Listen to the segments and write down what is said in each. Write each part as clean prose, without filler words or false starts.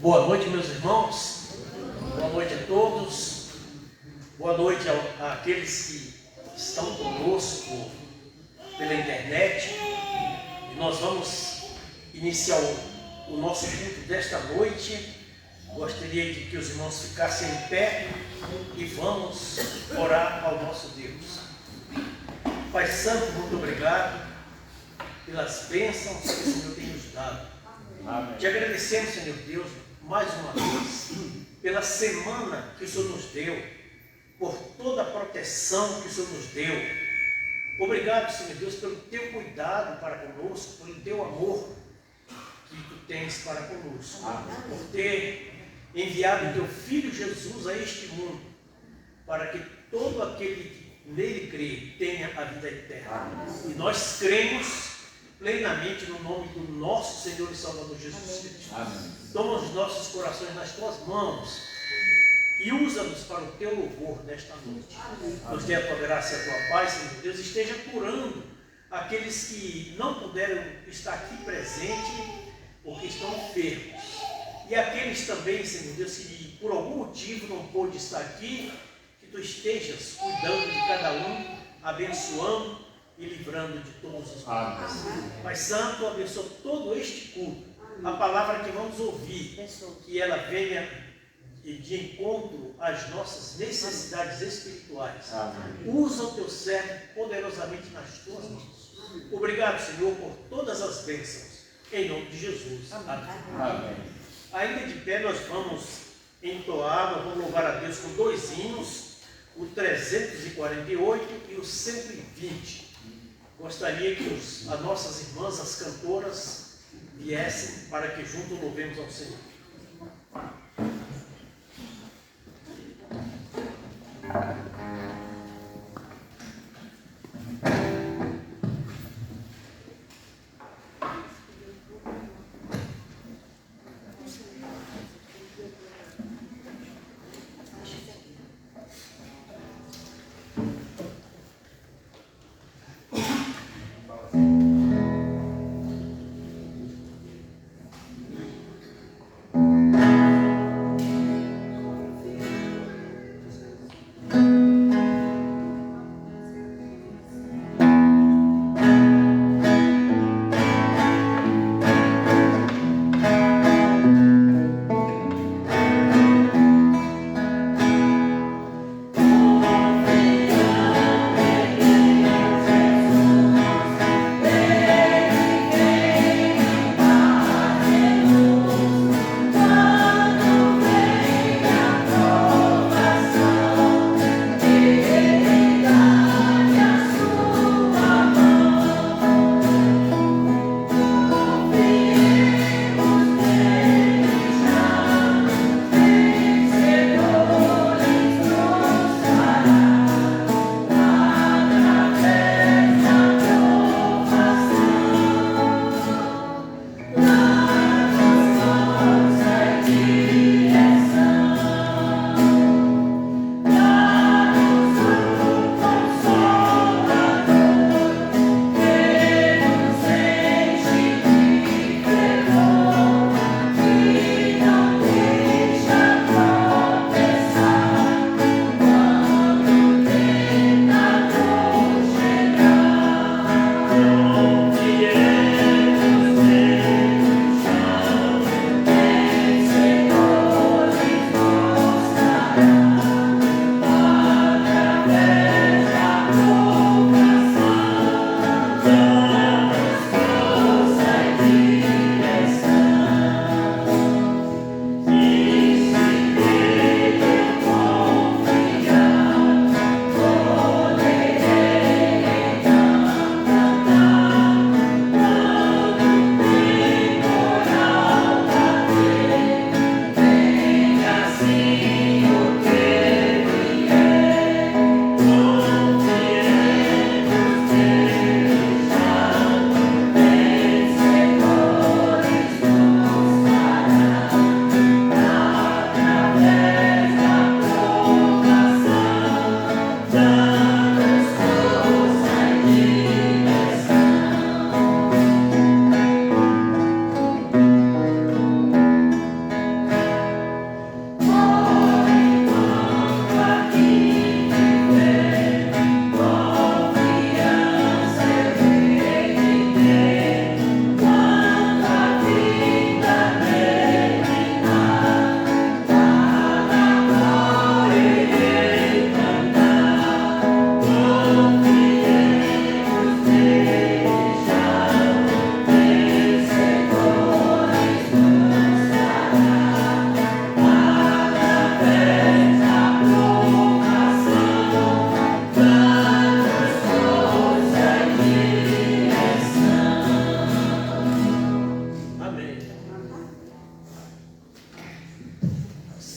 Boa noite, meus irmãos. Boa noite a todos. Boa noite àqueles que estão conosco pela internet. E nós vamos iniciar o nosso culto desta noite. Gostaria de que os irmãos ficassem em pé e vamos orar ao nosso Deus. Pai Santo, muito obrigado pelas bênçãos que o Senhor tem nos dado. Amém. Te agradecemos, Senhor Deus, mais uma vez, pela semana que o Senhor nos deu, por toda a proteção que o Senhor nos deu. Obrigado, Senhor Deus, pelo teu cuidado para conosco, pelo teu amor que tu tens para conosco. Amém. Por ter enviado o teu Filho Jesus a este mundo, para que todo aquele que nele crê tenha a vida eterna. Amém. E nós cremos plenamente no nome do nosso Senhor e Salvador Jesus Cristo. Toma os nossos corações nas tuas mãos e usa-nos para o teu louvor nesta noite. Amém. Nos dê a tua graça e a tua paz, Senhor Deus, esteja curando aqueles que não puderam estar aqui presentes porque estão enfermos. E aqueles também, Senhor Deus, que por algum motivo não pôde estar aqui, que tu estejas cuidando de cada um, abençoando e livrando de todos os males. Pai Santo, abençoa todo este culto. A palavra que vamos ouvir, que ela venha de encontro às nossas necessidades espirituais. Amém. Usa o teu servo poderosamente nas tuas mãos. Obrigado, Senhor, por todas as bênçãos. Em nome de Jesus. Amém. Amém. Ainda de pé, nós vamos entoar, nós vamos louvar a Deus com dois hinos, o 348 e o 120. Gostaria que as nossas irmãs, as cantoras, viessem para que juntos louvemos ao Senhor.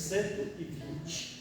120.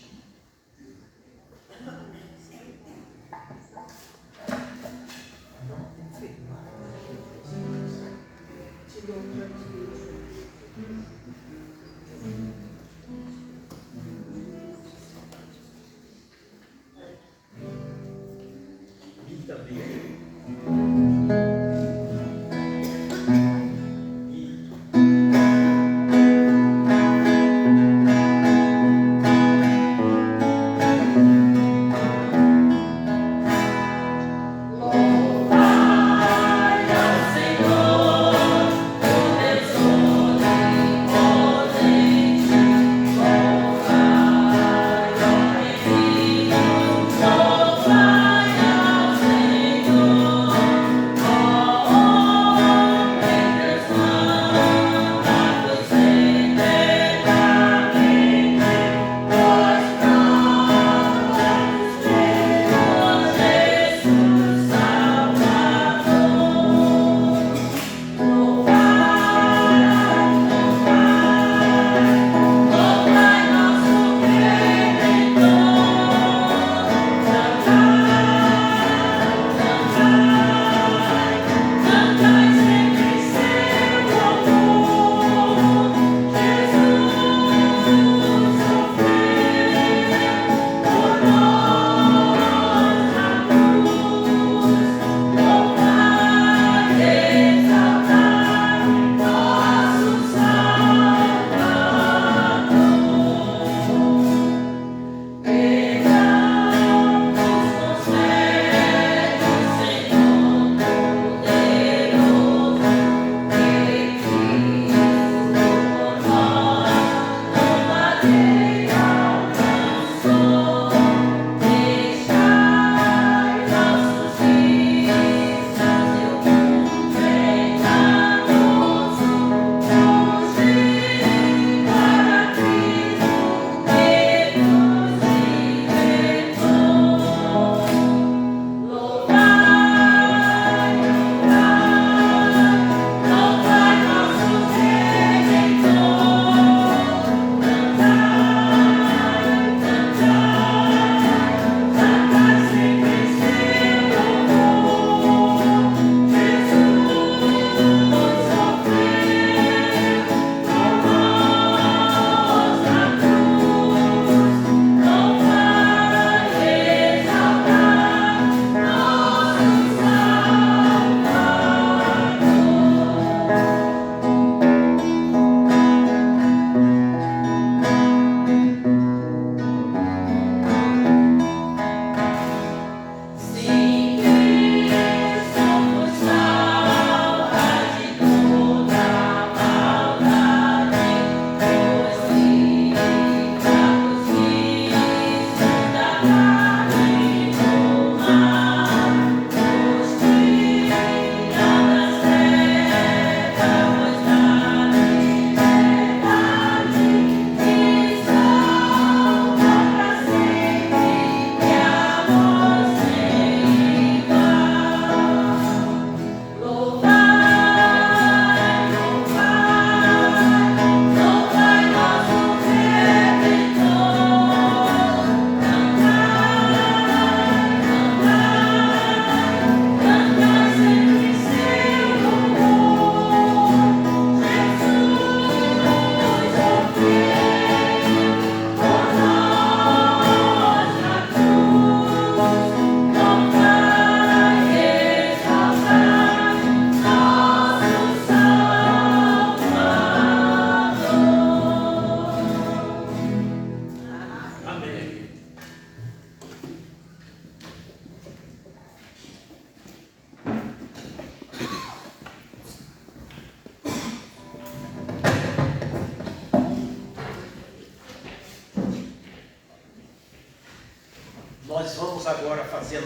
Nós vamos agora fazer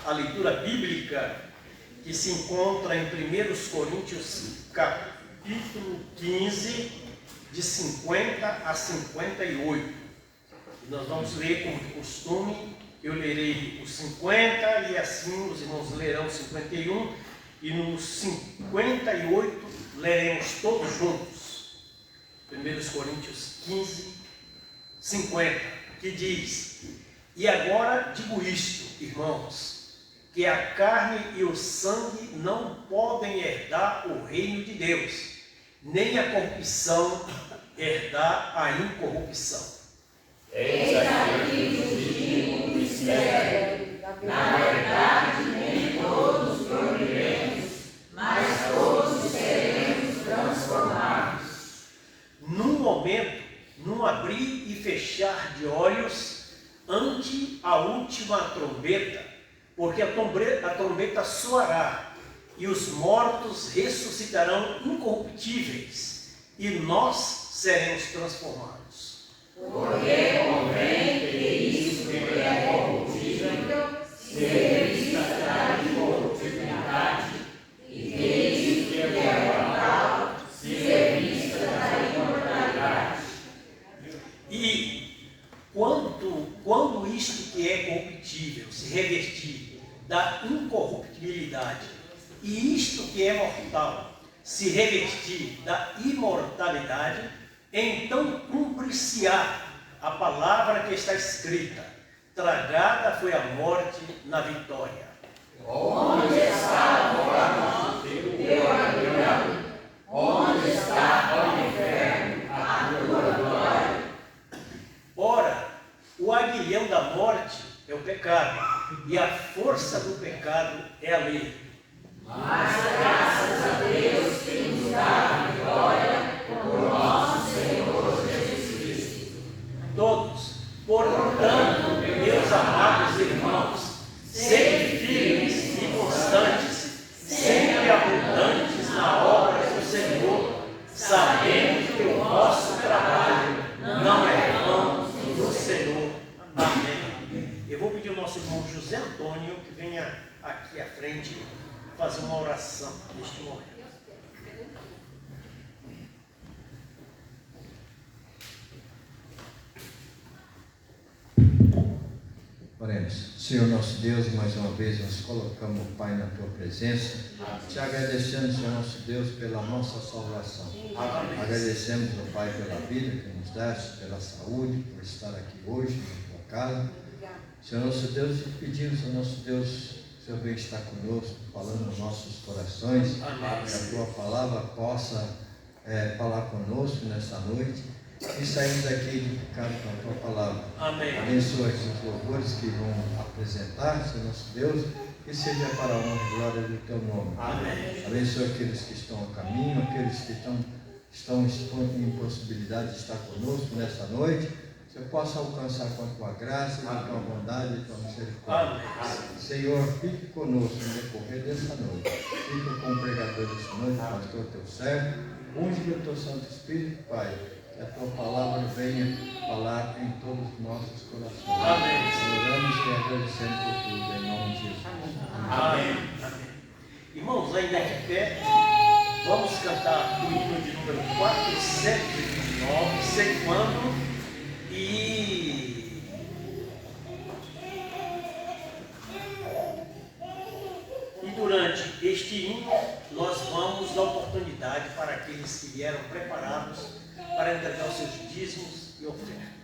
a leitura bíblica que se encontra em 1 Coríntios capítulo 15, de 50 a 58. E nós vamos ler como de costume. Eu lerei os 50 e assim os irmãos lerão 51 e nos 58 leremos todos juntos. 1 Coríntios 15, 50, que diz: E agora digo isto, irmãos, que a carne e o sangue não podem herdar o reino de Deus, nem a corrupção herdar a incorrupção. Eis aqui vos digo um mistério. Na verdade, nem todos dormiremos, mas todos seremos transformados. Num momento, num abrir e fechar de olhos, ante a última trombeta, porque a trombeta soará, e os mortos ressuscitarão incorruptíveis, e nós seremos transformados. Porque convém que isso que é corruptível se revista da incorruptibilidade, e que isso que é mortal se revista da imortalidade. E quando isto que é corruptível se revestir da incorruptibilidade, e isto que é mortal se revestir da imortalidade, então cumprir-se-á a palavra que está escrita: tragada foi a morte na vitória. Onde está a morte, teu aguilhão? Onde está, ó inferno, a tua glória? Ora, o aguilhão da morte é o pecado, e a força do pecado é a lei. Mas graças a Deus que nos dá a vitória por nosso Senhor Jesus Cristo. Todos, portanto, meus amados irmãos, sede firmes e constantes, sempre abundantes na obra do Senhor, sabendo que o vosso trabalho não é vão no Senhor. Amém. Eu vou pedir ao nosso irmão José Antônio que venha aqui à frente fazer uma oração neste momento. Oremos. Senhor nosso Deus, mais uma vez nos colocamos, Pai, na Tua presença, te agradecendo, Senhor nosso Deus, pela nossa salvação. Agradecemos, ó Pai, pela vida que nos deste, pela saúde, por estar aqui hoje na Tua casa. Senhor nosso Deus, te pedimos, Senhor nosso Deus, o Senhor venha estar conosco, falando nos nossos corações, que a Tua palavra possa falar conosco nesta noite, e saímos daqui edificados com a Tua palavra. Amém. Abençoa os louvores que vão apresentar, Senhor nosso Deus, que seja para a honra e glória do Teu nome. Amém. Abençoa aqueles que estão ao caminho, aqueles que estão em impossibilidade de estar conosco nesta noite, que eu possa alcançar com a Tua graça, com a Tua bondade e Tua misericórdia. Amém. Senhor, fique conosco no decorrer desta noite. Fique com o pregador desta noite, pastor Teu servo, unge o Teu Santo Espírito, Pai, que a Tua palavra venha falar em todos os nossos corações. Amém. Oramos e agradecemos por tudo, em nome de Jesus. Amém. Amém. Irmãos, ainda de pé, vamos cantar o hino de número 429, ceifando, e durante este hino nós vamos dar oportunidade para aqueles que vieram preparados para entregar os seus dízimos e ofertas.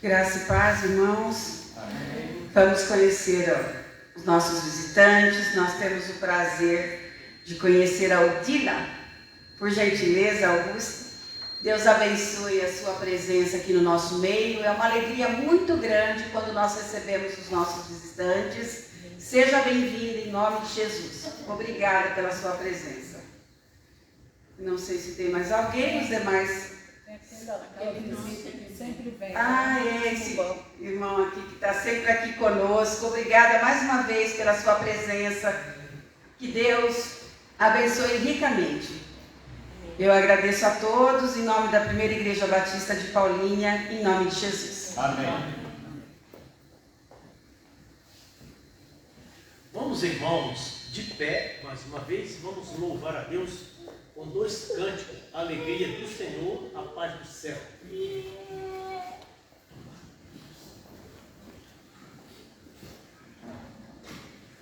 Graça e paz, irmãos. Amém. Vamos conhecer os nossos visitantes. Nós temos o prazer de conhecer a Odila. Por gentileza, Augusto, Deus abençoe a sua presença aqui no nosso meio. É uma alegria muito grande quando nós recebemos os nossos visitantes. Seja bem-vinda em nome de Jesus. Obrigada pela sua presença. Não sei se tem mais alguém, os demais... Sempre vem. Esse irmão aqui que está sempre aqui conosco. Obrigada mais uma vez pela sua presença. Que Deus abençoe ricamente. Eu agradeço a todos em nome da Primeira Igreja Batista de Paulinha, em nome de Jesus. Amém. Vamos, irmãos, de pé, mais uma vez, vamos louvar a Deus com 2 cânticos, a alegria do Senhor, a paz do céu.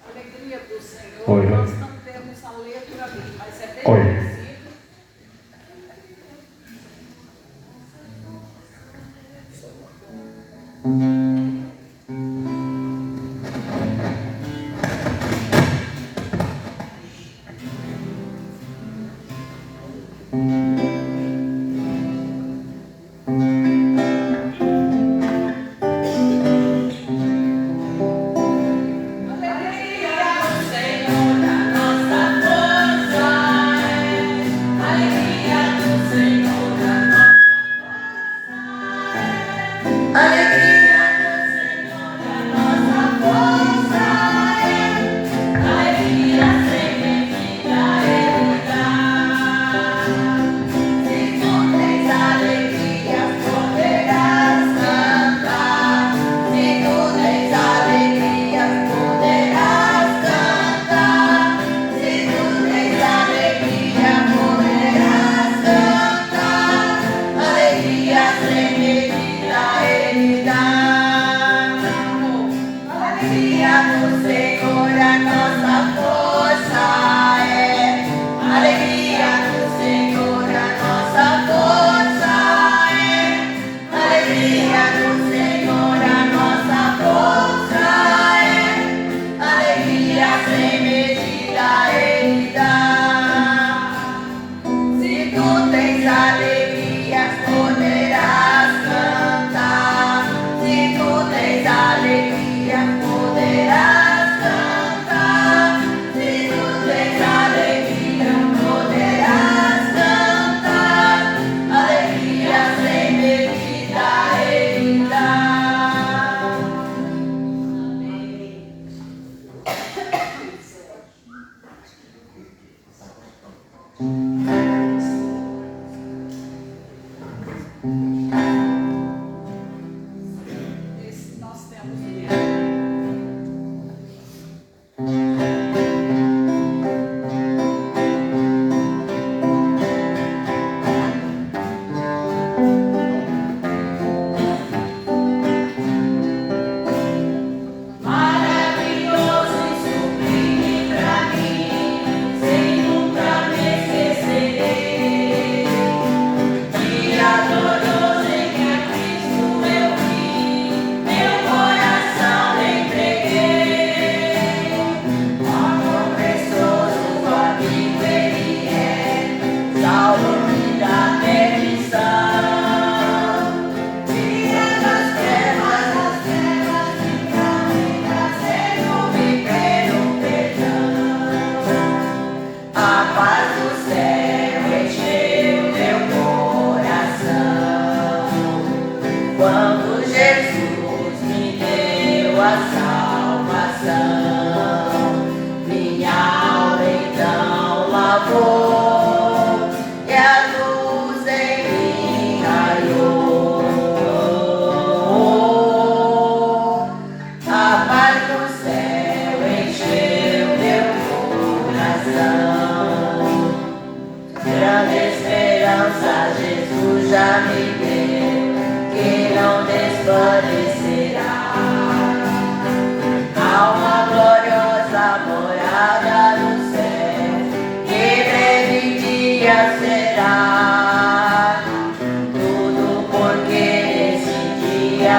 Alegria do Senhor. Oi. Nós não temos a letra ali, mas é bem Oi. conhecido. será tudo porque esse dia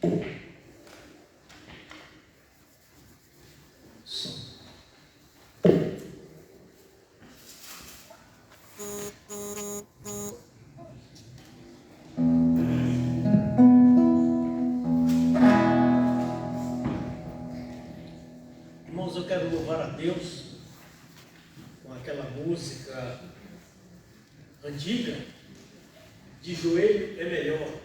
Irmãos, eu quero louvar a Deus com aquela música antiga, de joelho é melhor.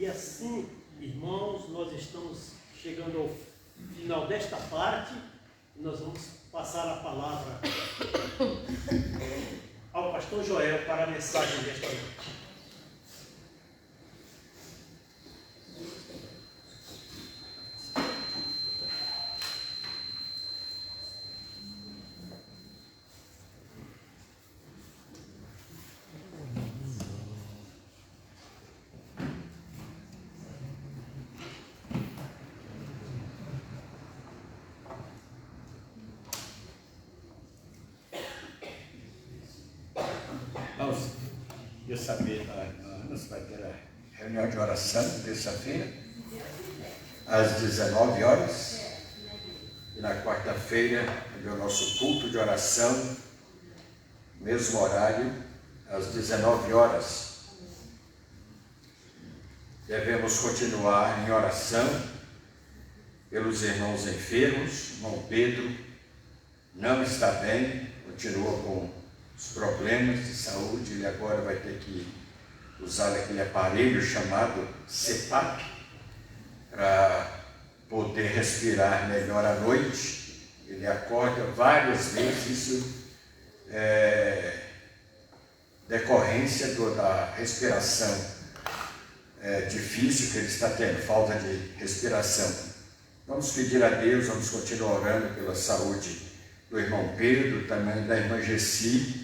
E assim, irmãos, nós estamos chegando ao final desta parte e nós vamos passar a palavra ao pastor pastor Joel para a mensagem desta noite. Eu sabia, nós vai ter a reunião de oração, terça-feira, às 19 horas. E na quarta-feira, é o nosso culto de oração, mesmo horário, às 19 horas. Devemos continuar em oração pelos irmãos enfermos. Irmão Pedro não está bem, continua com os problemas de saúde. Ele agora vai ter que usar aquele aparelho chamado CPAP para poder respirar melhor à noite. Ele acorda várias vezes, isso é decorrência da respiração difícil que ele está tendo, falta de respiração. Vamos pedir a Deus, vamos continuar orando pela saúde do irmão Pedro, também da irmã Gessi,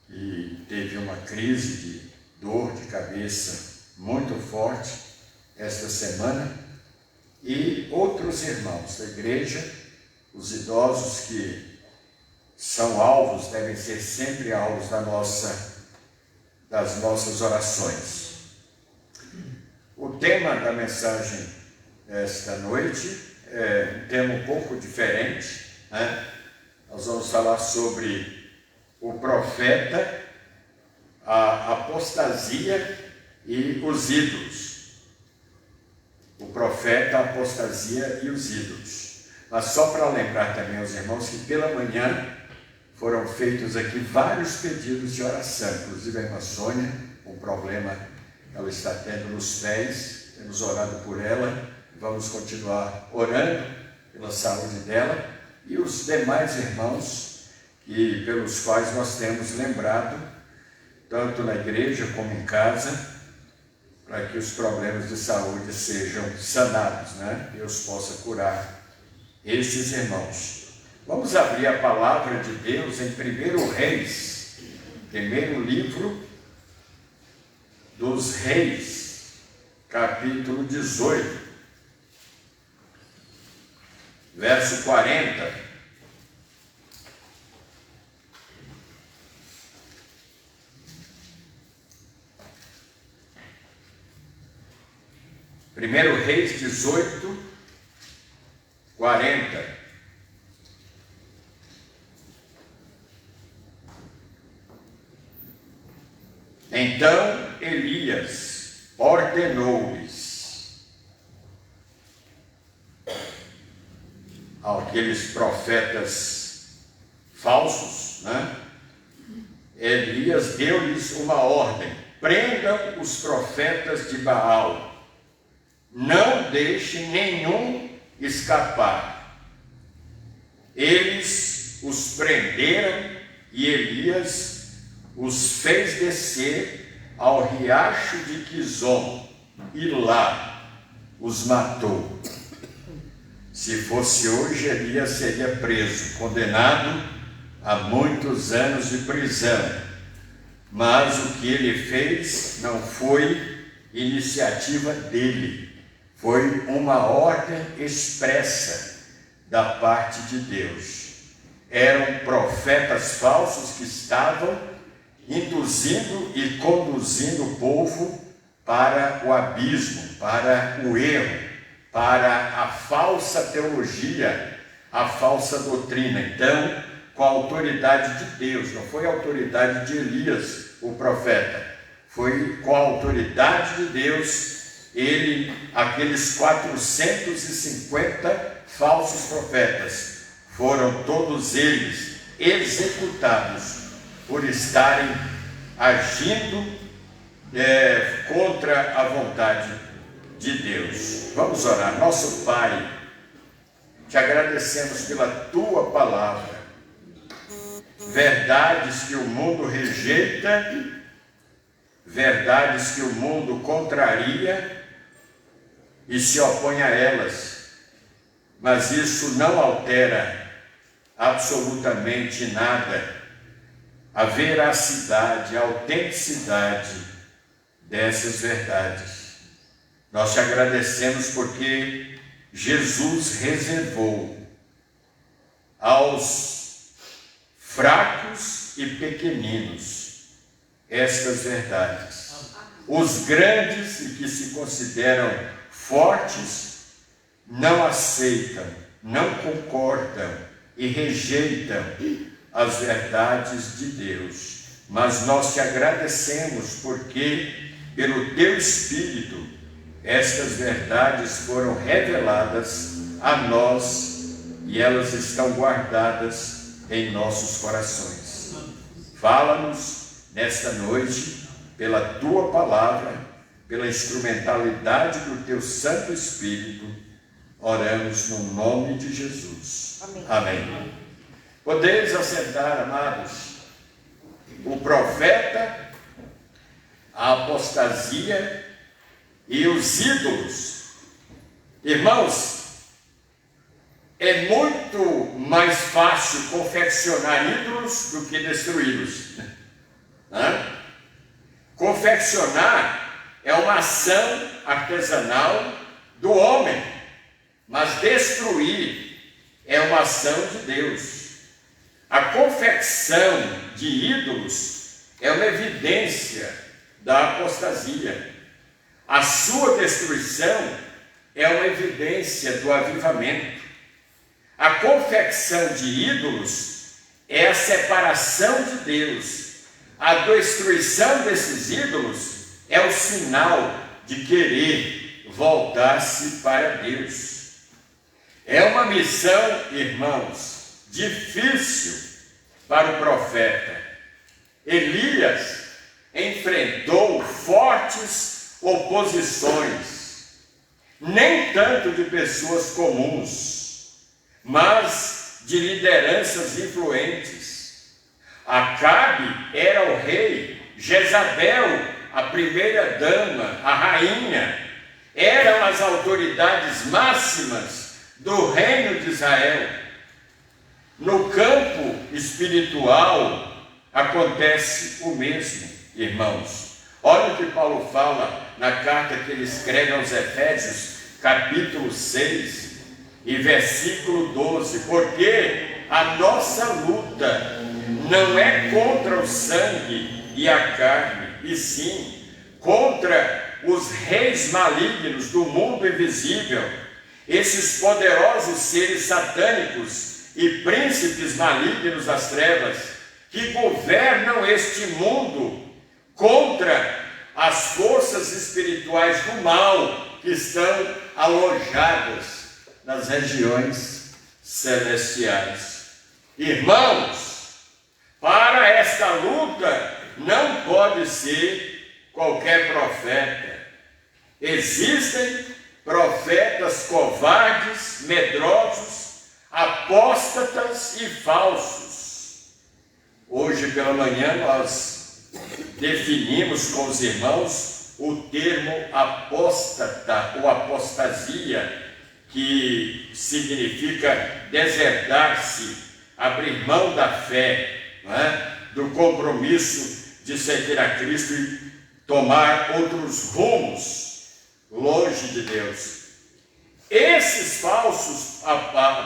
que teve uma crise de dor de cabeça muito forte esta semana, e outros irmãos da igreja, os idosos que são alvos, devem ser sempre alvos das nossas orações. O tema da mensagem esta noite é um tema um pouco diferente, né? Nós vamos falar sobre o profeta, a apostasia e os ídolos. O profeta, a apostasia e os ídolos. Mas só para lembrar também aos irmãos que pela manhã foram feitos aqui vários pedidos de oração, inclusive a irmã Sônia, um problema que ela está tendo nos pés, temos orado por ela, vamos continuar orando pela saúde dela, e os demais irmãos e pelos quais nós temos lembrado, tanto na igreja como em casa, para que os problemas de saúde sejam sanados, né? Deus possa curar esses irmãos. Vamos abrir a palavra de Deus em 1 Reis, primeiro livro dos Reis, capítulo 18, verso 40. Primeiro Reis 18, 40. Então Elias ordenou-lhes àqueles profetas falsos, né? Elias deu-lhes uma ordem: prendam os profetas de Baal. Não deixe nenhum escapar. Eles os prenderam e Elias os fez descer ao riacho de Quizon e lá os matou. Se fosse hoje, Elias seria preso, condenado a muitos anos de prisão. Mas o que ele fez não foi iniciativa dele. Foi uma ordem expressa da parte de Deus. Eram profetas falsos que estavam induzindo e conduzindo o povo para o abismo, para o erro, para a falsa teologia, a falsa doutrina. Então, com a autoridade de Deus, não foi a autoridade de Elias, o profeta, foi com a autoridade de Deus. Aqueles 450 falsos profetas, foram todos eles executados por estarem agindo contra a vontade de Deus. Vamos orar. Nosso Pai, te agradecemos pela tua palavra. verdades que o mundo rejeita, verdades que o mundo contraria e se opõe a elas. Mas isso não altera absolutamente nada a veracidade, a autenticidade dessas verdades. Nós te agradecemos porque Jesus reservou aos fracos e pequeninos estas verdades. Os grandes e que se consideram fortes não aceitam, não concordam e rejeitam as verdades de Deus. Mas nós te agradecemos porque, pelo teu Espírito, estas verdades foram reveladas a nós e elas estão guardadas em nossos corações. Fala-nos nesta noite, pela tua palavra, pela instrumentalidade do teu Santo Espírito, oramos no nome de Jesus. Amém. Amém. Podeis assentar, amados. O profeta, a apostasia e os ídolos. Irmãos, é muito mais fácil confeccionar ídolos do que destruí-los. Confeccionar é uma ação artesanal do homem, mas destruir é uma ação de Deus. A confecção de ídolos é uma evidência da apostasia. A sua destruição é uma evidência do avivamento. A confecção de ídolos é a separação de Deus. A destruição desses ídolos é o sinal de querer voltar-se para Deus. É uma missão, irmãos, difícil para o profeta. Elias enfrentou fortes oposições, nem tanto de pessoas comuns, mas de lideranças influentes. Acabe era o rei, Jezabel, a primeira dama, a rainha, eram as autoridades máximas do reino de Israel. No campo espiritual acontece o mesmo, irmãos. Olha o que Paulo fala na carta que ele escreve aos Efésios, capítulo 6 e versículo 12. Porque a nossa luta não é contra o sangue e a carne, e sim contra os reis malignos do mundo invisível, esses poderosos seres satânicos e príncipes malignos das trevas, que governam este mundo contra as forças espirituais do mal que estão alojadas nas regiões celestiais. Irmãos, para esta luta não pode ser qualquer profeta. Existem profetas covardes, medrosos, apóstatas e falsos. Hoje pela manhã nós definimos com os irmãos o termo apóstata ou apostasia, que significa desertar-se, abrir mão da fé, do compromisso de seguir a Cristo e tomar outros rumos longe de Deus. Esses falsos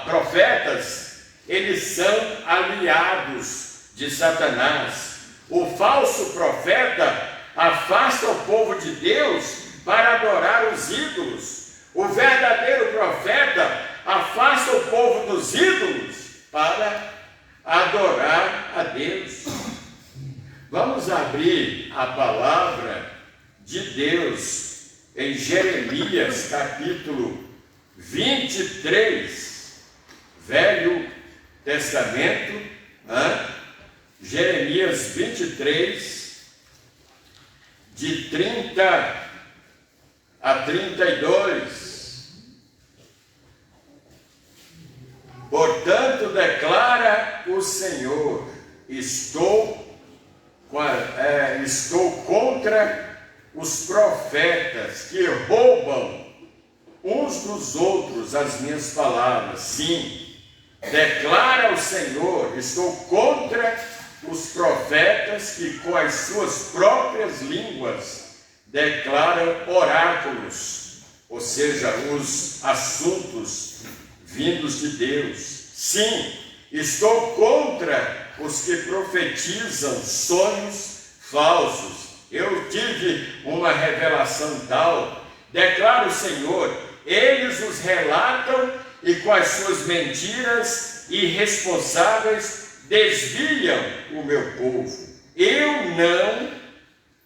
profetas, eles são aliados de Satanás. O falso profeta afasta o povo de Deus para adorar os ídolos. O verdadeiro profeta afasta o povo dos ídolos para adorar a Deus. Vamos abrir a palavra de Deus em Jeremias, capítulo 23, Velho Testamento, Jeremias 23, de 30 a 32. Portanto, declara o Senhor, estou contra os profetas que roubam uns dos outros as minhas palavras. Sim, declara o Senhor, estou contra os profetas que com as suas próprias línguas declaram oráculos, ou seja, os assuntos vindos de Deus. Sim, estou contra os que profetizam sonhos falsos. Eu tive uma revelação tal, declara o Senhor, eles os relatam e com as suas mentiras irresponsáveis desviam o meu povo. Eu não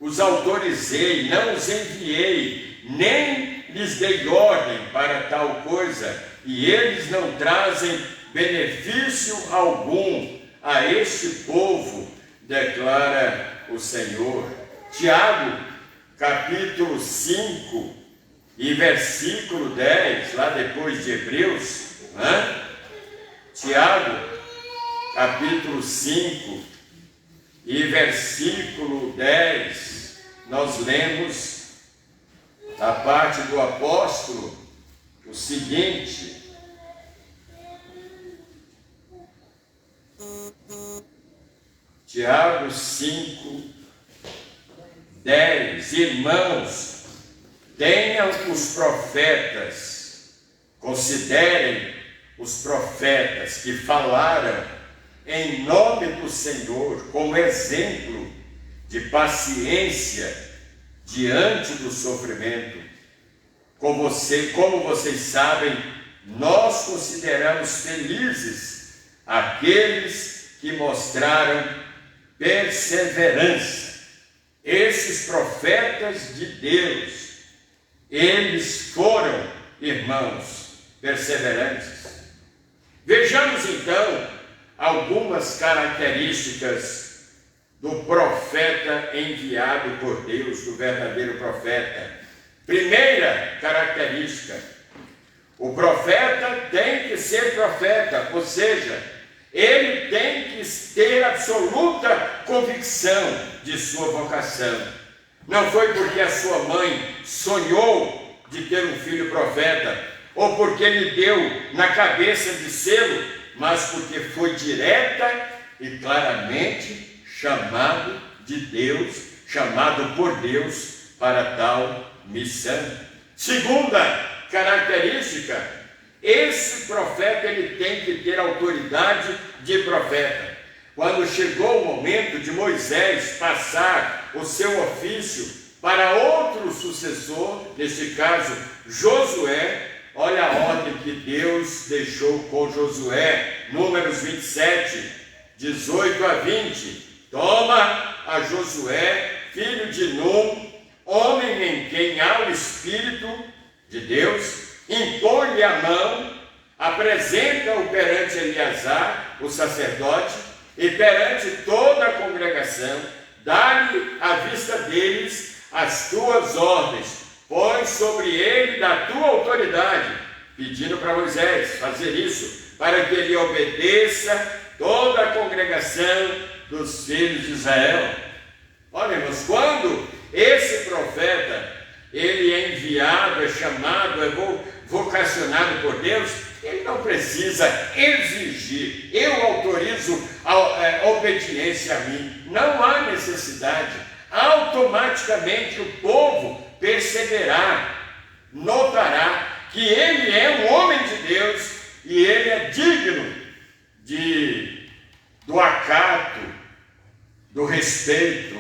os autorizei, não os enviei, nem lhes dei ordem para tal coisa, e eles não trazem benefício algum a este povo, declara o Senhor. Tiago, capítulo 5 e versículo 10, lá depois de Hebreus, Tiago, capítulo 5 e versículo 10, nós lemos da parte do apóstolo o seguinte: Tiago 5, 10, irmãos, tenham os profetas, considerem os profetas que falaram em nome do Senhor como exemplo de paciência diante do sofrimento. Como vocês sabem, nós consideramos felizes aqueles que mostraram perseverança. Esses profetas de Deus, eles foram, irmãos, perseverantes. Vejamos então algumas características do profeta enviado por Deus, do verdadeiro profeta. Primeira característica: o profeta tem que ser profeta, ou seja, ele tem que ter absoluta convicção de sua vocação. Não foi porque a sua mãe sonhou de ter um filho profeta, ou porque lhe deu na cabeça de sê-lo, mas porque foi direta e claramente chamado de Deus, chamado por Deus para tal missão. Segunda característica: esse profeta ele tem que ter autoridade de profeta. Quando chegou o momento de Moisés passar o seu ofício para outro sucessor, neste caso Josué, olha a ordem que Deus deixou com Josué, Números 27, 18 a 20. Toma a Josué, filho de Num, homem em quem há o Espírito de Deus, impõe-lhe a mão, apresenta-o perante Eleazar, o sacerdote, e perante toda a congregação, dá-lhe à vista deles as tuas ordens, põe sobre ele da tua autoridade, pedindo para Moisés fazer isso, para que ele obedeça toda a congregação dos filhos de Israel. Olha, irmãos, quando esse profeta ele é enviado, é chamado, é vocacionado por Deus, ele não precisa exigir, eu autorizo a obediência a mim. Não há necessidade. Automaticamente o povo perceberá, notará que ele é um homem de Deus e ele é digno do acato, do respeito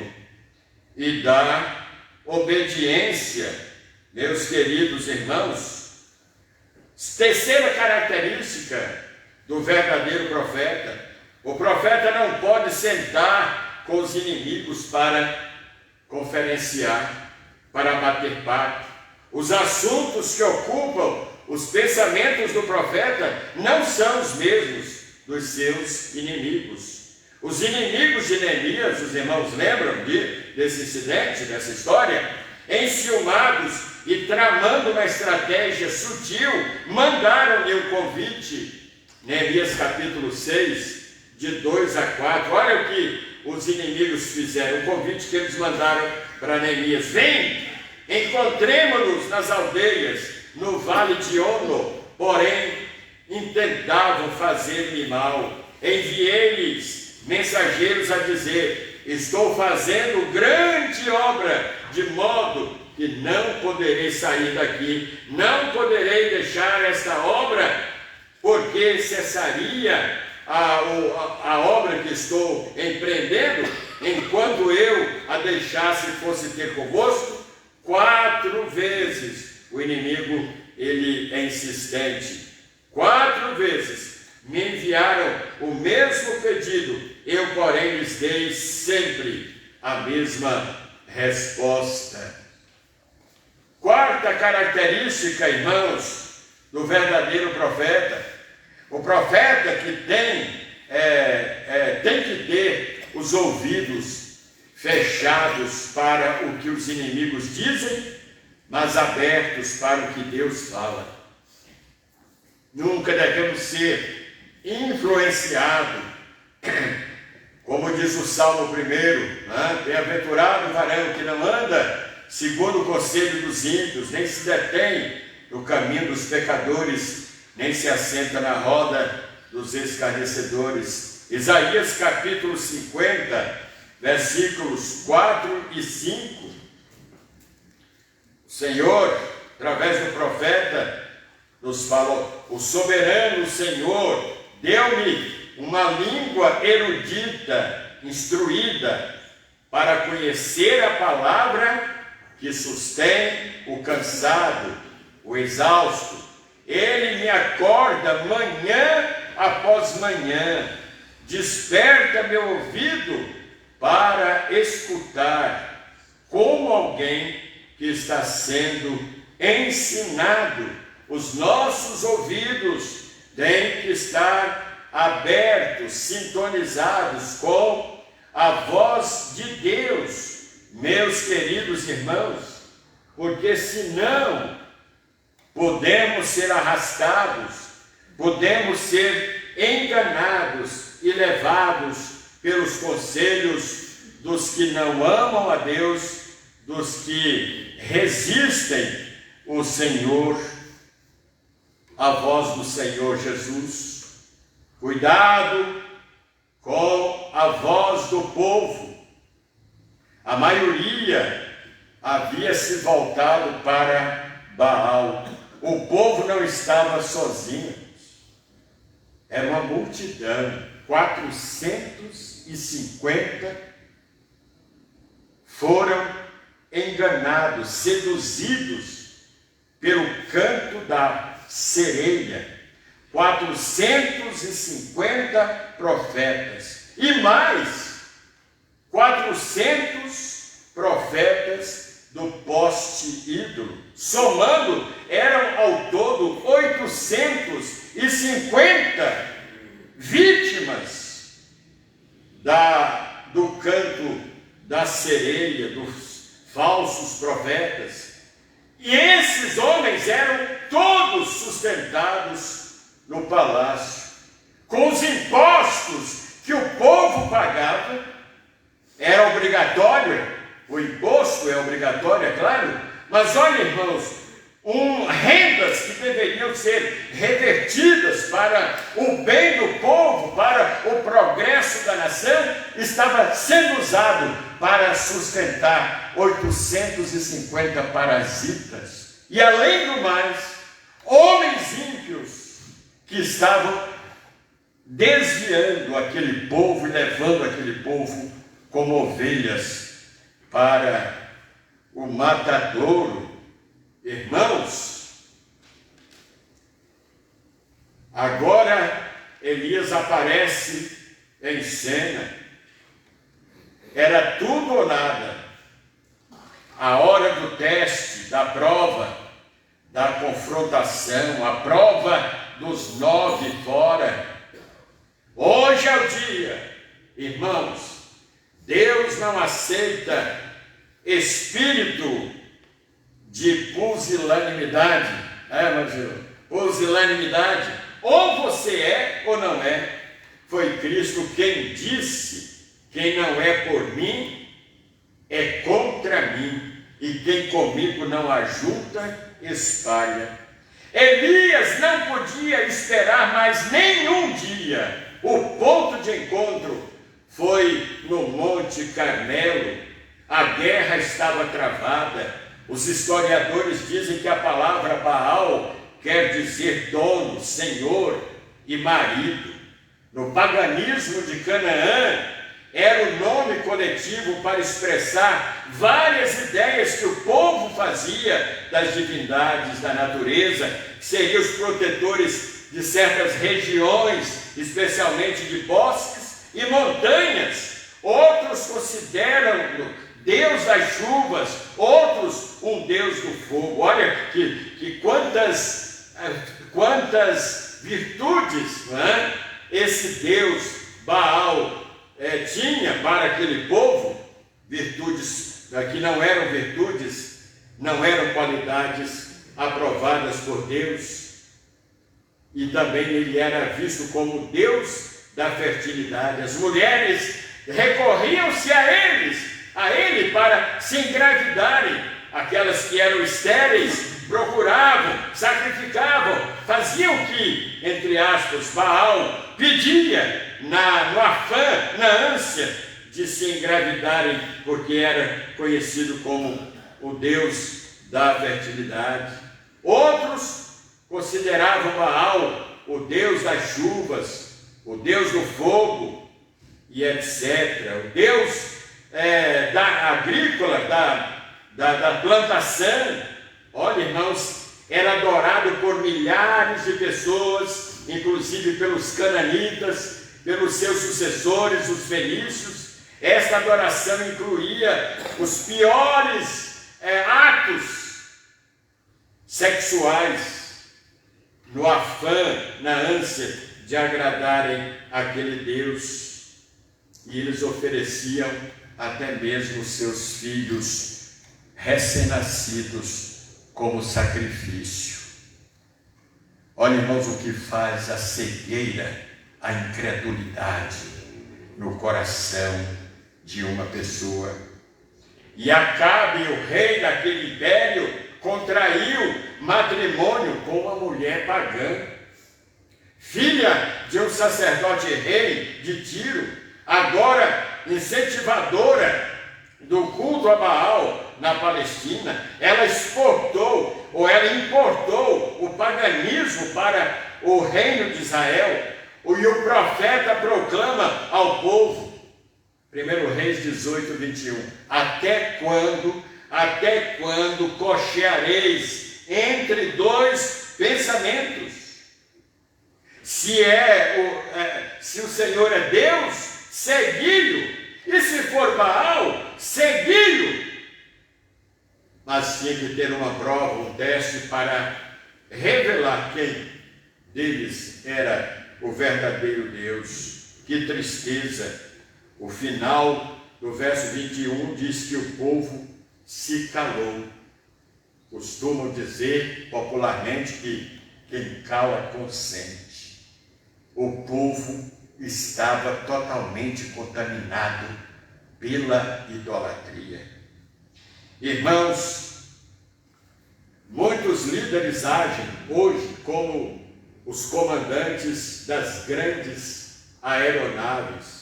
e da obediência, meus queridos irmãos. Terceira característica do verdadeiro profeta: o profeta não pode sentar com os inimigos para conferenciar, para bater papo. Os assuntos que ocupam os pensamentos do profeta não são os mesmos dos seus inimigos. Os inimigos de Neemias, os irmãos lembram desse incidente, dessa história? Enciumados e tramando uma estratégia sutil, mandaram-lhe um convite. Neemias capítulo 6, de 2 a 4. Olha o que os inimigos fizeram, o convite que eles mandaram para Neemias: vem, encontremo-nos nas aldeias, no vale de Ono, porém intentavam fazer-me mal. Enviei-lhes mensageiros a dizer: estou fazendo grande obra, de modo que não poderei sair daqui, não poderei deixar esta obra, porque cessaria a obra que estou empreendendo, enquanto eu a deixasse e fosse ter convosco. 4 vezes o inimigo, ele é insistente. 4 vezes me enviaram o mesmo pedido, eu porém lhes dei sempre a mesma resposta. 4ª característica, irmãos, do verdadeiro profeta. O profeta que tem que ter os ouvidos fechados para o que os inimigos dizem, mas abertos para o que Deus fala. Nunca devemos ser influenciados, como diz o Salmo 1, né? Bem-aventurado o varão que não anda segundo o conselho dos ímpios, nem se detém no caminho dos pecadores, nem se assenta na roda dos escarnecedores. Isaías capítulo 50, versículos 4 e 5. O Senhor, através do profeta, nos falou: o soberano Senhor deu-me uma língua erudita, instruída, para conhecer a palavra que sustém o cansado, o exausto. Ele me acorda manhã após manhã, desperta meu ouvido para escutar, como alguém que está sendo ensinado. Os nossos ouvidos têm que estar abertos, sintonizados com a voz de Deus, meus queridos irmãos, porque senão podemos ser arrastados, podemos ser enganados e levados pelos conselhos dos que não amam a Deus, dos que resistem o Senhor, a voz do Senhor Jesus. Cuidado com a voz do povo. A maioria havia se voltado para Baal. O povo não estava sozinho, era uma multidão. 450 foram enganados, seduzidos pelo canto da sereia. 450 profetas e mais 400 profetas do poste ídolo. Somando, eram ao todo 850 vítimas do canto da sereia, dos falsos profetas. E esses homens eram todos sustentados no palácio, com os impostos que o povo pagava. Era obrigatório, o imposto é obrigatório, é claro, mas olha, irmãos, rendas que deveriam ser revertidas para o bem do povo, para o progresso da nação, estava sendo usado para sustentar 850 parasitas. E além do mais, homens ímpios que estavam desviando aquele povo e levando aquele povo como ovelhas para o matadouro. Irmãos, agora Elias aparece em cena. Era tudo ou nada. A hora do teste, da prova, da confrontação, a prova dos 9 fora. Hoje é o dia, irmãos. Deus não aceita espírito de pusilanimidade. Pusilanimidade. Ou você é ou não é. foi Cristo quem disse: quem não é por mim, é contra mim, e quem comigo não ajunta, espalha. Elias não podia esperar mais nenhum dia. O ponto de encontro foi no Monte Carmelo. A guerra estava travada. Os historiadores dizem que a palavra Baal quer dizer dono, senhor e marido. No paganismo de Canaã, era o nome coletivo para expressar várias ideias que o povo fazia das divindades da natureza, que seriam os protetores de certas regiões, especialmente de bosques e montanhas. Outros consideram-no Deus das chuvas, outros um Deus do fogo. Olha que quantas virtudes, não é? Esse Deus Baal tinha para aquele povo. Virtudes que não eram virtudes, não eram qualidades aprovadas por Deus. E também ele era visto como Deus da fertilidade. As mulheres recorriam-se a ele para se engravidarem. Aquelas que eram estéreis procuravam, sacrificavam, faziam o que, entre aspas, Baal pedia no afã, na ânsia de se engravidarem, porque era conhecido como o Deus da fertilidade. Outros consideravam Baal o Deus das chuvas, o Deus do fogo e etc. O Deus da agrícola, da plantação. Olha, irmãos, era adorado por milhares de pessoas, inclusive pelos cananitas, pelos seus sucessores, os fenícios. Esta adoração incluía os piores atos sexuais, no afã, na ânsia de agradarem aquele Deus. E eles ofereciam até mesmo seus filhos recém-nascidos como sacrifício. Olha, irmãos, o que faz a cegueira, a incredulidade no coração de uma pessoa. E Acabe, o rei daquele império, contraiu matrimônio com uma mulher pagã, filha de um sacerdote rei de Tiro, agora incentivadora do culto a Baal na Palestina. Ela exportou, ou ela importou o paganismo para o reino de Israel. E o profeta proclama ao povo, 1 Reis 18, 21, até quando cocheareis entre dois pensamentos? Se o Senhor é Deus, segui-o, e se for Baal, segui-o. Mas tinha que ter uma prova, um teste para revelar quem deles era o verdadeiro Deus. Que tristeza! O final do verso 21 diz que o povo se calou. Costumam dizer popularmente que quem cala consente. O povo estava totalmente contaminado pela idolatria. Irmãos, muitos líderes agem hoje como os comandantes das grandes aeronaves.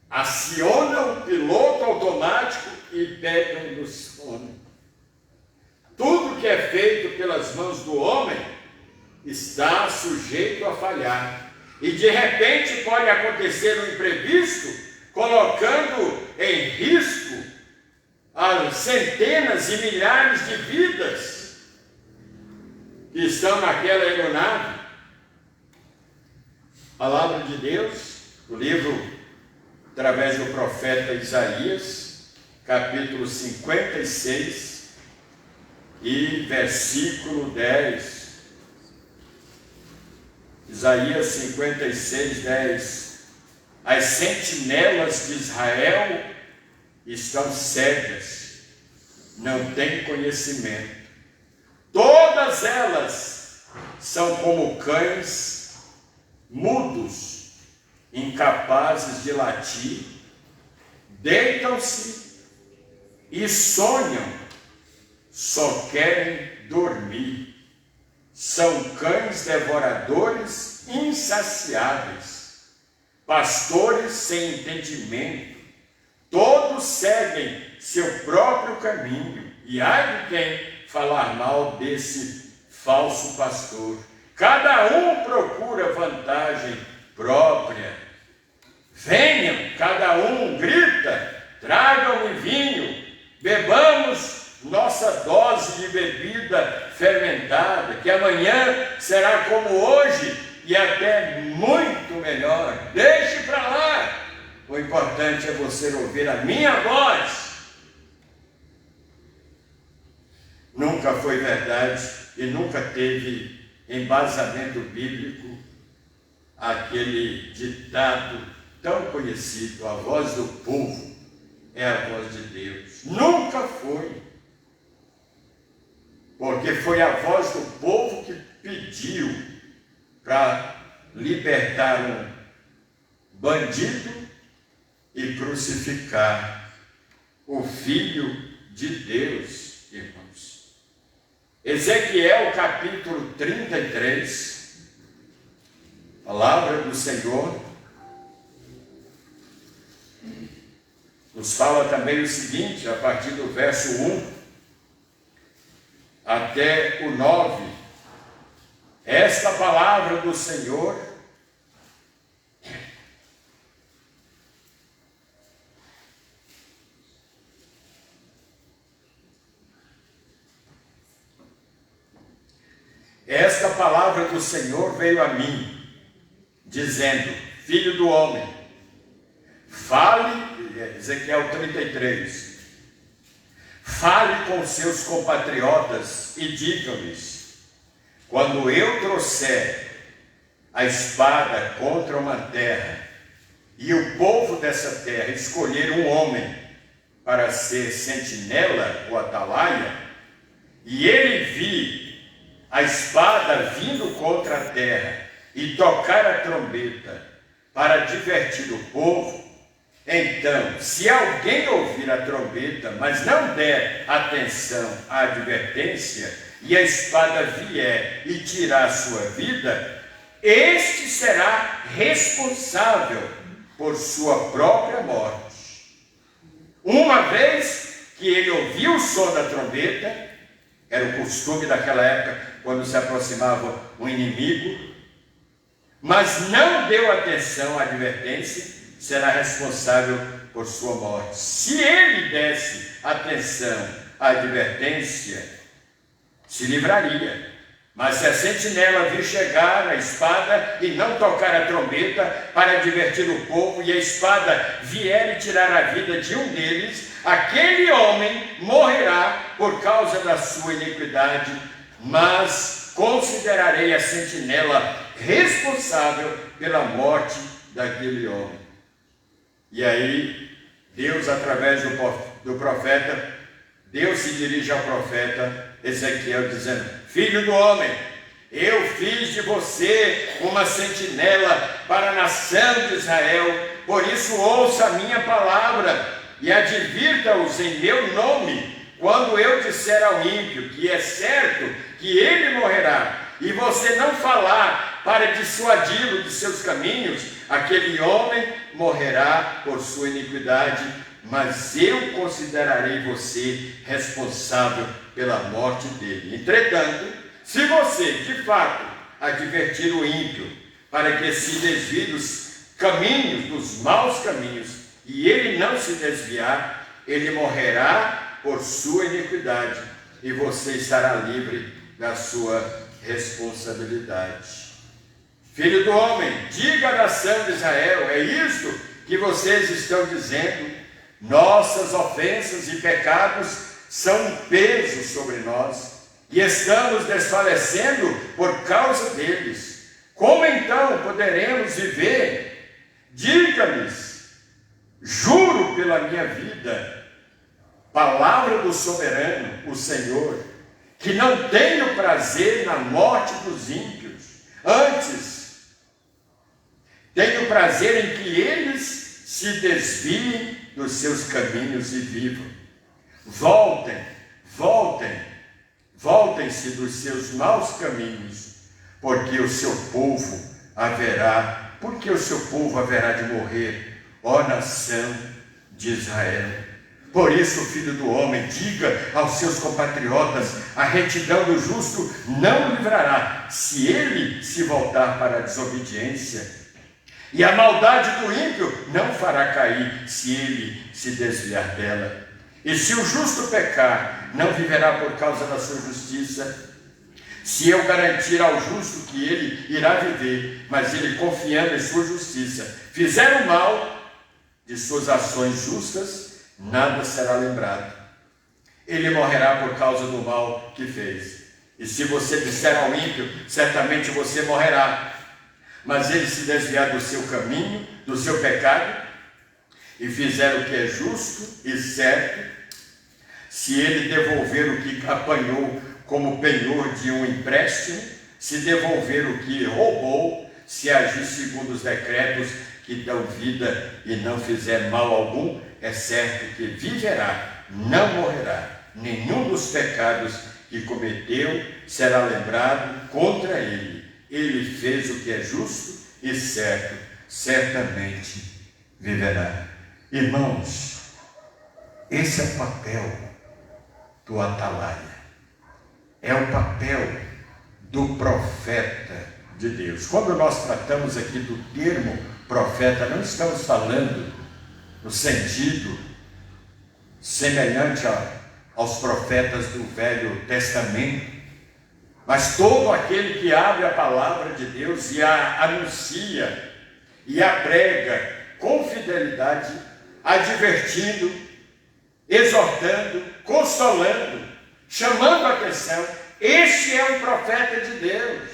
Acionam o piloto automático e pegam no sono. Tudo que é feito pelas mãos do homem está sujeito a falhar. E de repente pode acontecer um imprevisto, colocando em risco as centenas e milhares de vidas que estão naquela aeronave. Palavra de Deus, o livro através do profeta Isaías, capítulo 56 e versículo 10. Isaías 56, 10. As sentinelas de Israel estão cegas, não têm conhecimento. Todas elas são como cães mudos incapazes de latir, deitam-se e sonham, só querem dormir. São cães devoradores insaciáveis, pastores sem entendimento, todos seguem seu próprio caminho, e ai de quem falar mal desse falso pastor. Cada um procura vantagem própria. Venham, cada um grita, tragam-me vinho, bebamos nossa dose de bebida fermentada, que amanhã será como hoje e até muito melhor. Deixe para lá. O importante é você ouvir a minha voz. Nunca foi verdade e nunca teve embasamento bíblico aquele ditado tão conhecido: a voz do povo é a voz de Deus. Nunca foi. Porque foi a voz do povo que pediu para libertar um bandido e crucificar o Filho de Deus, irmãos. Ezequiel capítulo 33, palavra do Senhor, nos fala também o seguinte, a partir do verso 1 até o 9, esta palavra do Senhor veio a mim, dizendo: Filho do homem, fale, Ezequiel 33, fale com seus compatriotas e diga-lhes: quando eu trouxer a espada contra uma terra, e o povo dessa terra escolher um homem para ser sentinela ou atalaia, e ele vir a espada vindo contra a terra e tocar a trombeta para divertir o povo, então, se alguém ouvir a trombeta, mas não der atenção à advertência, e a espada vier e tirar a sua vida, este será responsável por sua própria morte. Uma vez que ele ouviu o som da trombeta, era o costume daquela época, quando se aproximava um inimigo, mas não deu atenção à advertência, será responsável por sua morte. Se ele desse atenção à advertência, se livraria. Mas se a sentinela vir chegar a espada e não tocar a trombeta para divertir o povo, e a espada vier e tirar a vida de um deles, aquele homem morrerá por causa da sua iniquidade, mas considerarei a sentinela responsável pela morte daquele homem. E aí, Deus, através do profeta, Deus se dirige ao profeta Ezequiel dizendo: Filho do homem, eu fiz de você uma sentinela para a nação de Israel, por isso ouça a minha palavra e advirta-os em meu nome, quando eu disser ao ímpio que é certo que ele morrerá, e você não falar para dissuadi-lo de seus caminhos, aquele homem morrerá por sua iniquidade, mas eu considerarei você responsável pela morte dele. Entretanto, se você de fato advertir o ímpio para que se desvie dos caminhos, dos maus caminhos, e ele não se desviar, ele morrerá por sua iniquidade, e você estará livre da sua responsabilidade. Filho do homem, diga à nação de Israel: é isto que vocês estão dizendo? Nossas ofensas e pecados são um peso sobre nós, e estamos desfalecendo por causa deles. Como então poderemos viver? Diga-lhes: juro pela minha vida, palavra do soberano, o Senhor, que não tenho prazer na morte dos ímpios, antes tenho prazer em que eles se desviem dos seus caminhos e vivam. Voltem-se dos seus maus caminhos, porque o seu povo haverá de morrer, ó nação de Israel. Por isso, o Filho do Homem diga aos seus compatriotas: a retidão do justo não o livrará, se ele se voltar para a desobediência. E a maldade do ímpio não fará cair, se ele se desviar dela. E se o justo pecar, não viverá por causa da sua justiça. Se eu garantir ao justo que ele irá viver, mas ele, confiando em sua justiça, fizer o mal, de suas ações justas, nada será lembrado. Ele morrerá por causa do mal que fez. E se você disser ao ímpio, certamente você morrerá. Mas ele se desviar do seu caminho, do seu pecado, e fizer o que é justo e certo, se ele devolver o que apanhou como penhor de um empréstimo, se devolver o que roubou, se agir segundo os decretos que dão vida e não fizer mal algum, é certo que viverá, não morrerá. Nenhum dos pecados que cometeu será lembrado contra ele. Ele fez o que é justo e certo, certamente viverá. Irmãos, esse é o papel do atalaia. É o papel do profeta de Deus. Quando nós tratamos aqui do termo profeta, não estamos falando no sentido semelhante aos profetas do Velho Testamento, mas todo aquele que abre a palavra de Deus e a anuncia e a prega com fidelidade, advertindo, exortando, consolando, chamando a atenção, este é um profeta de Deus.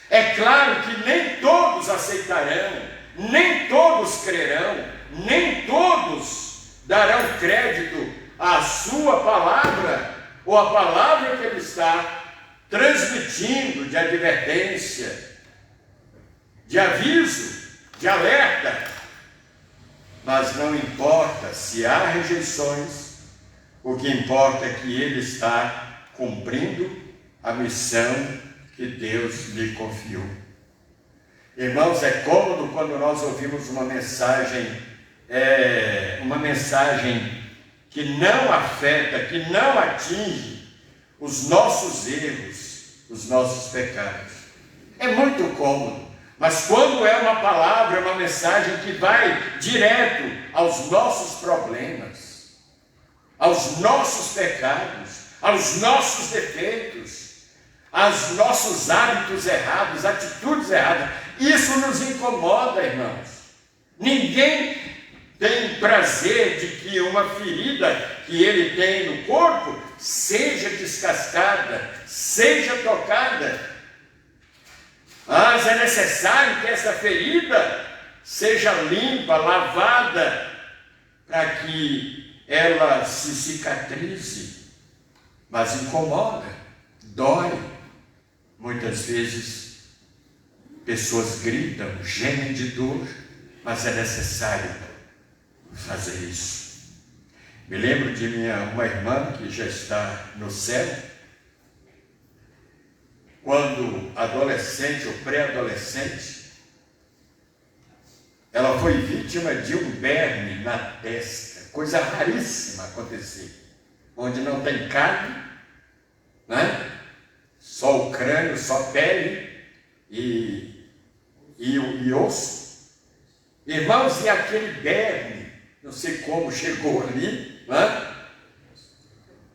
É claro que nem todos aceitarão, nem todos crerão, nem todos darão crédito à sua palavra, ou à palavra que ele está transmitindo de advertência, de aviso, de alerta. Mas não importa se há rejeições, o que importa é que ele está cumprindo a missão que Deus lhe confiou. Irmãos, é cômodo quando nós ouvimos uma mensagem que não afeta, que não atinge os nossos erros, os nossos pecados. É muito cômodo, mas quando é uma palavra, uma mensagem que vai direto aos nossos problemas, aos nossos pecados, aos nossos defeitos, aos nossos hábitos errados, atitudes erradas, isso nos incomoda, irmãos. Ninguém tem prazer de que uma ferida que ele tem no corpo seja descascada, seja tocada. Mas é necessário que essa ferida seja limpa, lavada, para que ela se cicatrize. Mas incomoda, dói. Muitas vezes pessoas gritam, gemem de dor, mas é necessário fazer isso. Me lembro de uma irmã que já está no céu, quando adolescente ou pré-adolescente, ela foi vítima de um berne na testa, coisa raríssima acontecer, onde não tem carne, né? Só o crânio, só pele e osso. Irmãos, e aquele berne, não sei como chegou ali, né?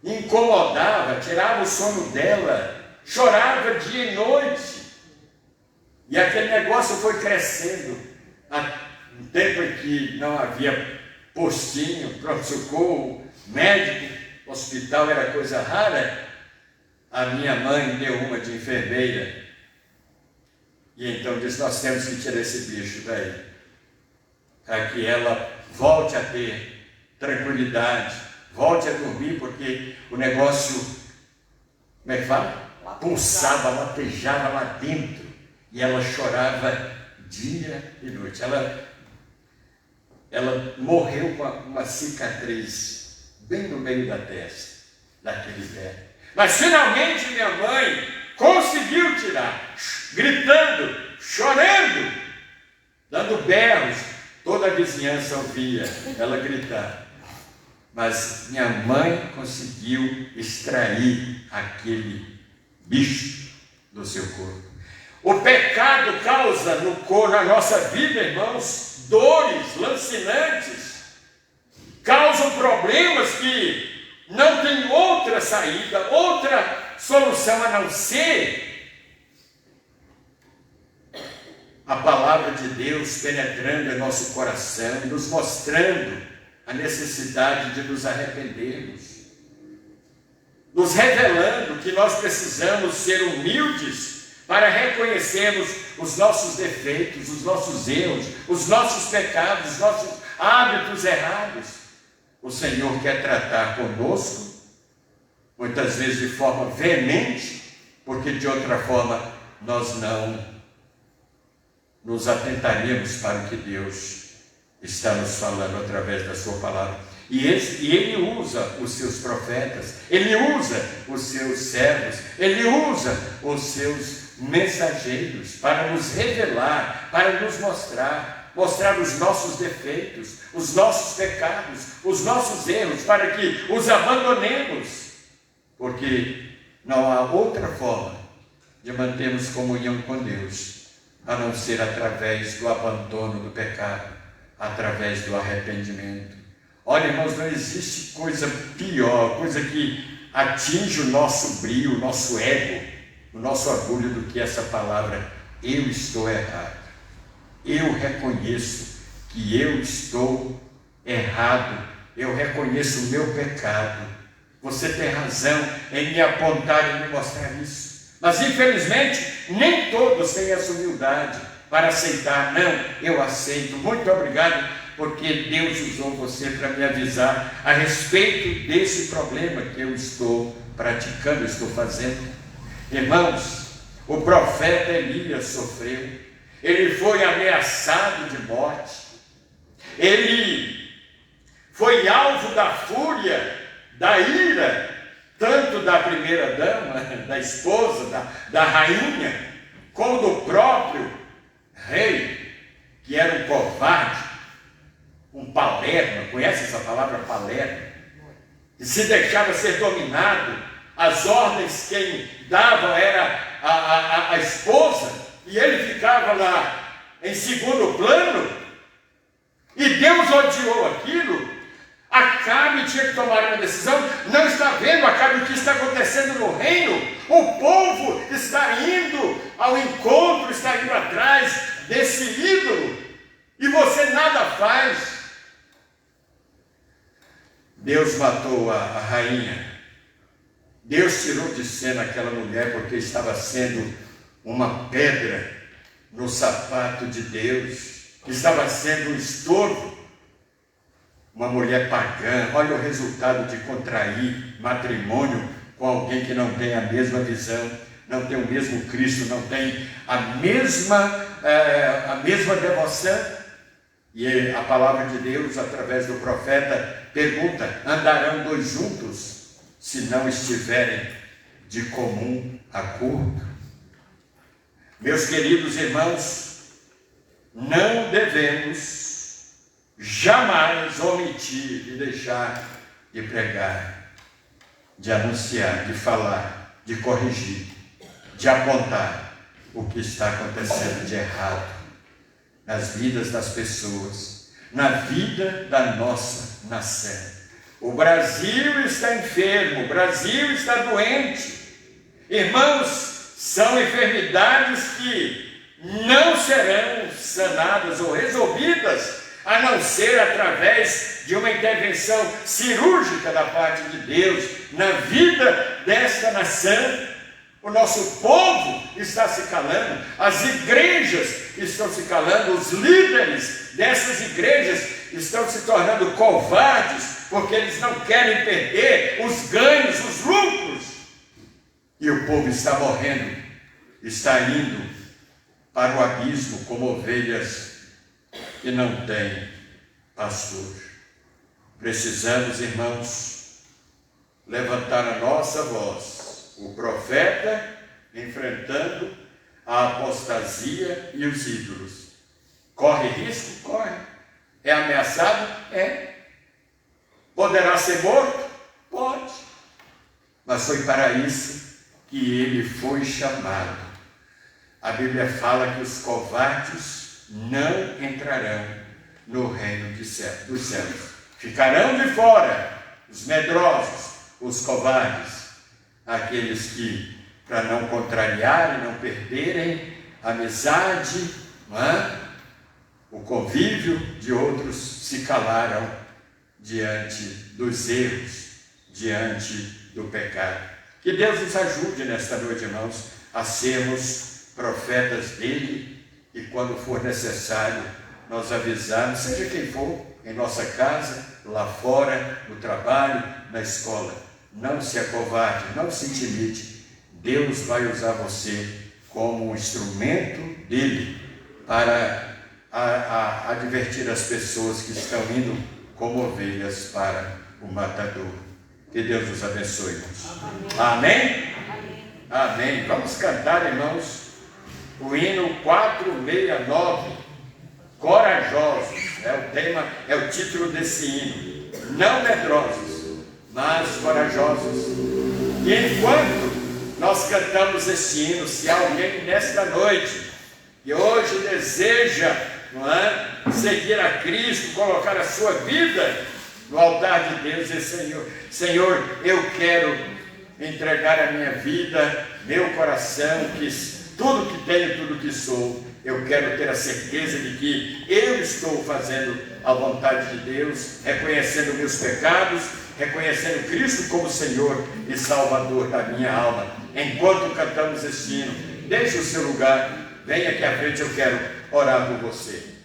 Incomodava, tirava o sono dela, chorava dia e noite, e aquele negócio foi crescendo. No tempo em que não havia postinho, pronto-socorro, médico, hospital era coisa rara, a minha mãe deu uma de enfermeira, e então disse: nós temos que tirar esse bicho daí, para que ela volte a ter tranquilidade, volte a dormir, porque o negócio, como é que fala? Pulsava, latejava lá dentro, e ela chorava dia e noite. Ela morreu com uma cicatriz bem no meio da testa, daquele pé. Mas finalmente minha mãe conseguiu tirar, gritando, chorando, dando berros. Toda a vizinhança ouvia ela gritar. Mas minha mãe conseguiu extrair aquele bicho do seu corpo. O pecado causa na nossa vida, irmãos, dores lancinantes, causam problemas que não tem outra saída, outra solução a não ser a palavra de Deus penetrando em nosso coração e nos mostrando a necessidade de nos arrependermos, nos revelando que nós precisamos ser humildes para reconhecermos os nossos defeitos, os nossos erros, os nossos pecados, os nossos hábitos errados. O Senhor quer tratar conosco, muitas vezes de forma veemente, porque de outra forma nós não nos atentaríamos para o que Deus está nos falando através da sua palavra. E ele usa os seus profetas, ele usa os seus servos, ele usa os seus mensageiros para nos revelar, para nos mostrar os nossos defeitos, os nossos pecados, os nossos erros, para que os abandonemos, porque não há outra forma de mantermos comunhão com Deus, a não ser através do abandono do pecado, através do arrependimento. Olha, irmãos, não existe coisa pior, coisa que atinge o nosso brio, o nosso ego, o nosso orgulho do que essa palavra: eu estou errado. Eu reconheço que eu estou errado, eu reconheço o meu pecado. Você tem razão em me apontar e me mostrar isso. Mas infelizmente nem todos têm essa humildade para aceitar. Não, eu aceito, muito obrigado, porque Deus usou você para me avisar a respeito desse problema que eu estou praticando, estou fazendo. Irmãos, o profeta Elias sofreu, ele foi ameaçado de morte, ele foi alvo da fúria, da ira, tanto da primeira dama, da esposa, da rainha, como do próprio rei, que era um covarde, um palerma. Conhece essa palavra, palerma? E se deixava ser dominado. As ordens quem dava era a esposa, e ele ficava lá em segundo plano, e Deus odiou aquilo. Acabe tinha que tomar uma decisão. Não está vendo, Acabe, o que está acontecendo no reino? O povo está indo ao encontro, está indo atrás desse ídolo, e você nada faz. Deus matou a rainha. Deus tirou de cena aquela mulher porque estava sendo uma pedra no sapato de Deus, estava sendo um estorvo. Uma mulher pagã. Olha o resultado de contrair matrimônio com alguém que não tem a mesma visão, não tem o mesmo Cristo, não tem a mesma devoção. E a palavra de Deus, através do profeta, pergunta: andarão dois juntos se não estiverem de comum acordo? Meus queridos irmãos, não devemos jamais omitir de deixar de pregar, de anunciar, de falar, de corrigir, de apontar o que está acontecendo de errado nas vidas das pessoas, na vida da nossa nação. O Brasil está enfermo, o Brasil está doente. Irmãos, são enfermidades que não serão sanadas ou resolvidas a não ser através de uma intervenção cirúrgica da parte de Deus na vida desta nação. O nosso povo está se calando, as igrejas estão se calando, os líderes dessas igrejas estão se tornando covardes, porque eles não querem perder os ganhos, os lucros. E o povo está morrendo, está indo para o abismo como ovelhas que não têm pastor. Precisamos, irmãos, levantar a nossa voz. O profeta enfrentando a apostasia e os ídolos. Corre risco? Corre. É ameaçado? É. Poderá ser morto? Pode. Mas foi para isso que ele foi chamado. A Bíblia fala que os covardes não entrarão no reino dos céus. Ficarão de fora os medrosos, os covardes, aqueles que, para não contrariarem, não perderem a amizade, o convívio de outros, se calaram diante dos erros, diante do pecado. Que Deus nos ajude nesta noite, irmãos, a sermos profetas dele, e quando for necessário, nós avisarmos, seja quem for, em nossa casa, lá fora, no trabalho, na escola. Não se acovarde, não se intimide. Deus vai usar você como um instrumento dele para advertir as pessoas que estão indo como ovelhas para o matador. Que Deus nos abençoe, irmãos. Amém? Amém. Vamos cantar, irmãos, o hino 469, Corajosos. É o tema, é o título desse hino. Não medrosos, mas corajosos. E enquanto nós cantamos esse hino, se alguém nesta noite que hoje deseja, seguir a Cristo, colocar a sua vida no altar de Deus, e Senhor, eu quero entregar a minha vida, meu coração, tudo que tenho, tudo que sou, eu quero ter a certeza de que eu estou fazendo a vontade de Deus, reconhecendo meus pecados, reconhecendo Cristo como Senhor e Salvador da minha alma. Enquanto cantamos este hino, deixe o seu lugar, venha aqui à frente, eu quero orar por você.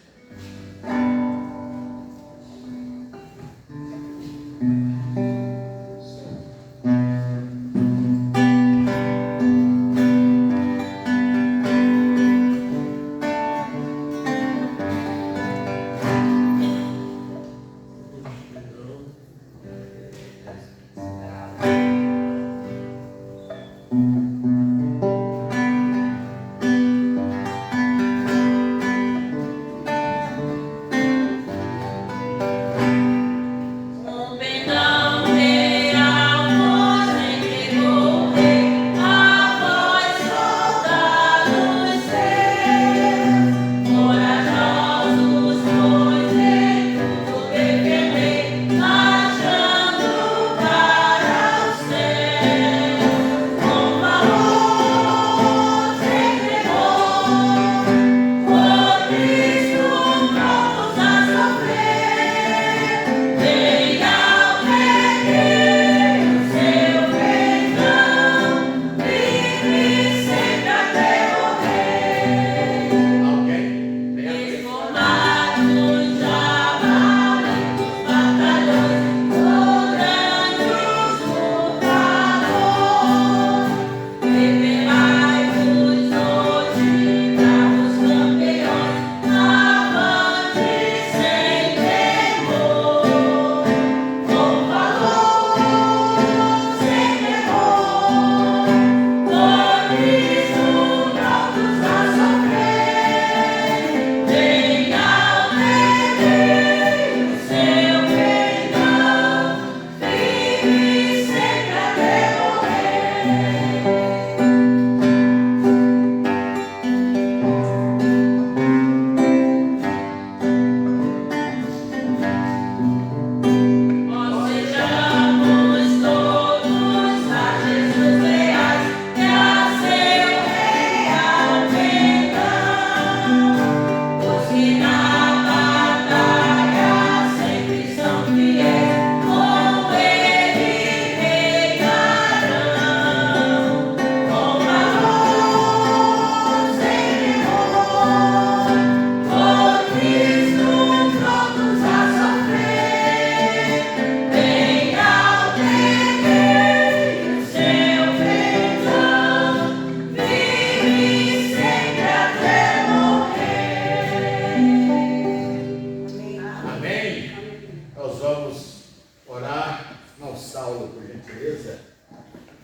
por gentileza,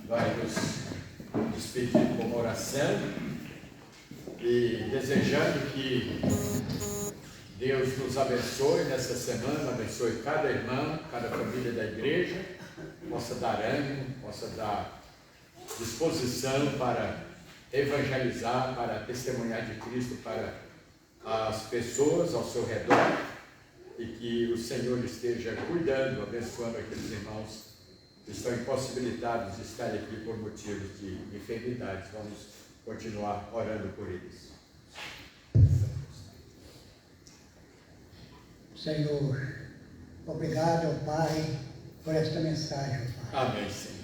vai nos despedir com uma oração e desejando que Deus nos abençoe nessa semana, abençoe cada irmão, cada família da igreja, possa dar ânimo, possa dar disposição para evangelizar, para testemunhar de Cristo para as pessoas ao seu redor e que o Senhor esteja cuidando, abençoando aqueles irmãos que estão impossibilitados de estar aqui por motivos de enfermidades. Vamos continuar orando por eles. Senhor, obrigado, Pai, por esta mensagem, Pai. Amém, Senhor.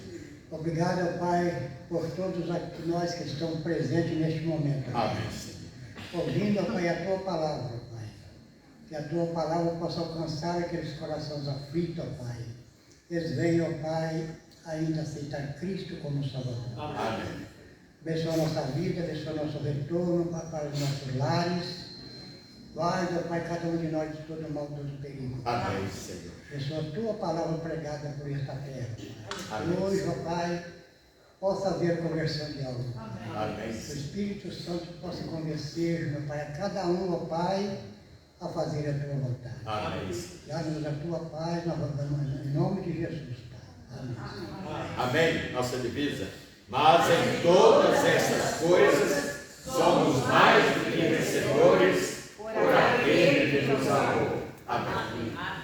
Obrigado, Pai, por todos nós que estão presentes neste momento, Pai. Amém, Senhor. Ouvindo, Pai, a Tua palavra, Pai. Que a Tua palavra possa alcançar aqueles corações aflitos, Pai. Eles venham, Pai, ainda aceitar Cristo como Salvador. Amém. Abençoa a nossa vida, abençoa o nosso retorno para os nossos lares. Guarda, Pai, cada um de nós de todo mal, todo perigo. Amém, Senhor. Abençoa a Tua palavra pregada por esta terra. Amém. Hoje, ó Pai, possa haver conversão de alma. Amém. O Espírito Santo possa convencer, meu Pai, a cada um, ó Pai, a fazer a Tua vontade. Amém. Dá-nos a Tua paz, nós rogamos em nome de Jesus, Pai. Amém. Amém. Nossa divisa. Mas em todas essas coisas somos mais do que vencedores por aquele que nos amou. Amém.